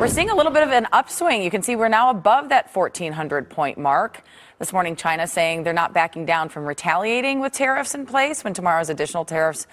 We're seeing a little bit of an upswing. You can see we're now above that 1,400 point mark. This morning, China saying they're not backing down from retaliating with tariffs in place when tomorrow's additional tariffs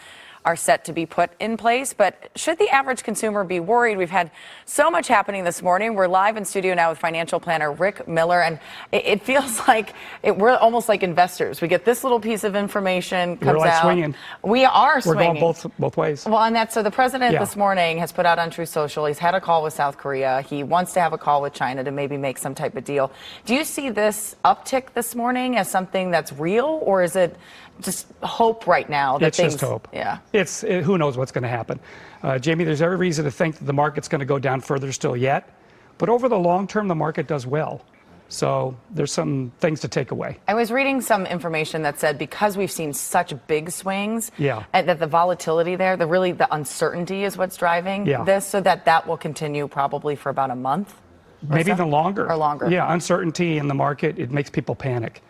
are set to be put in place. But should the average consumer be worried? We've had so much happening this morning. We're live in studio now with financial planner Rick Miller, and it feels like we're almost like investors. We get this little piece of information, comes We're like out. Swinging. We are We're swinging. going both ways. Well, and that's so the president this morning has put out on True Social, he's had a call with South Korea. He wants to have a call with China to maybe make some type of deal. Do you see this uptick this morning as something that's real, or is it just hope right now? That it's just hope. Yeah. Who knows what's going to happen. Jamie, there's every reason to think that the market's going to go down further still yet. But over the long term, the market does well. So there's some things to take away. I was reading some information that said because we've seen such big swings, and that the volatility there, the uncertainty is what's driving this, so that will continue probably for about a month. Maybe even longer. Or longer. Yeah, uncertainty in the market, it makes people panic.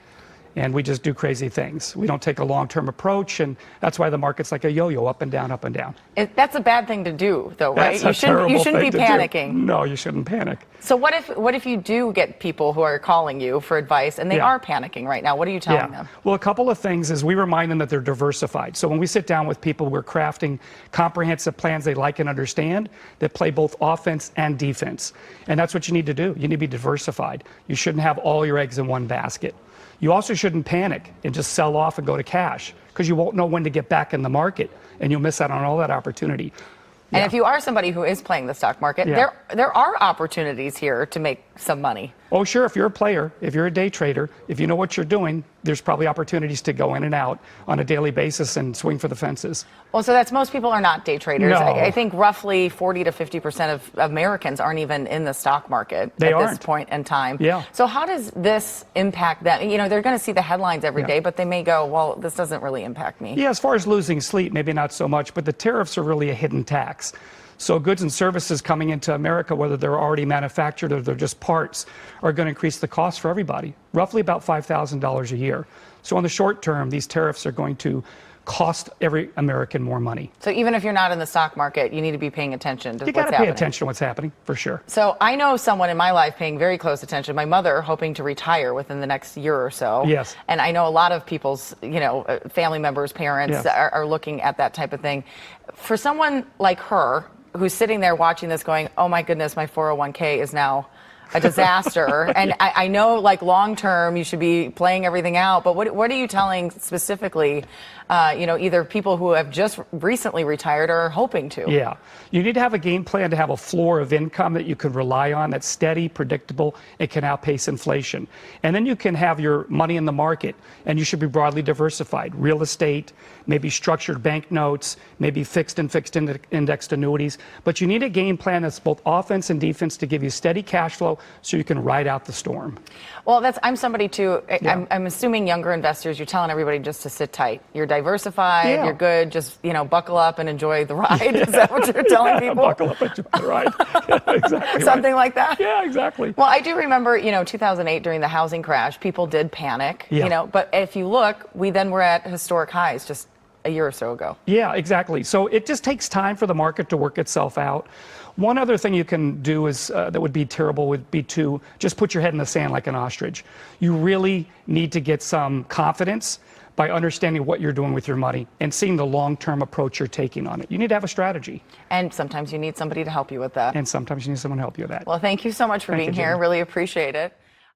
And we just do crazy things. We don't take a long-term approach, and that's why the market's like a yo-yo, up and down, up and down. That's a bad thing to do, though, right? That's you shouldn't be panicking. No, you shouldn't panic. So what if you do get people who are calling you for advice and they are panicking right now? What are you telling them? Well, a couple of things is we remind them that they're diversified. So when we sit down with people, we're crafting comprehensive plans they like and understand that play both offense and defense. And that's what you need to do. You need to be diversified. You shouldn't have all your eggs in one basket. You also shouldn't panic and just sell off and go to cash, because you won't know when to get back in the market and you'll miss out on all that opportunity. And if you are somebody who is playing the stock market, there are opportunities here to make some money. Oh, sure. If you're a player, if you're a day trader, if you know what you're doing, there's probably opportunities to go in and out on a daily basis and swing for the fences. Well, so most people are not day traders. No. I think roughly 40 to 50% of Americans aren't even in the stock market at this point in time. Yeah. So how does this impact them? You know, they're going to see the headlines every day, but they may go, well, this doesn't really impact me. Yeah, as far as losing sleep, maybe not so much, but the tariffs are really a hidden tax. So goods and services coming into America, whether they're already manufactured or they're just parts, are going to increase the cost for everybody, roughly about $5,000 a year. So in the short term, these tariffs are going to cost every American more money. So even if you're not in the stock market, you need to be paying attention to what's happening. You got to pay attention to what's happening, for sure. So I know someone in my life paying very close attention. My mother hoping to retire within the next year or so. Yes. And I know a lot of people's, family members, parents are looking at that type of thing. For someone like her, who's sitting there watching this going, oh my goodness, my 401k is now a disaster. And I know, like, long term, you should be playing everything out. But what are you telling specifically, either people who have just recently retired or are hoping to? Yeah. You need to have a game plan to have a floor of income that you can rely on, that's steady, predictable, and can outpace inflation. And then you can have your money in the market, and you should be broadly diversified. Real estate, maybe structured bank notes, maybe fixed indexed annuities. But you need a game plan that's both offense and defense to give you steady cash flow so you can ride out the storm. Well, I'm somebody too. I'm assuming younger investors, you're telling everybody just to sit tight. You're diversified, you're good, just, buckle up and enjoy the ride. Is that what you're telling people? Buckle up and enjoy the ride. Yeah, exactly. Something like that? Yeah, exactly. Well, I do remember, 2008 during the housing crash, people did panic, but if you look, we then were at historic highs just a year or so ago. Yeah, exactly. So it just takes time for the market to work itself out. One other thing you can do is that would be terrible would be to just put your head in the sand like an ostrich. You really need to get some confidence by understanding what you're doing with your money and seeing the long-term approach you're taking on it. You need to have a strategy. And sometimes you need somebody to help you with that. And sometimes you need someone to help you with that. Well, thank you so much for being here. Really appreciate it.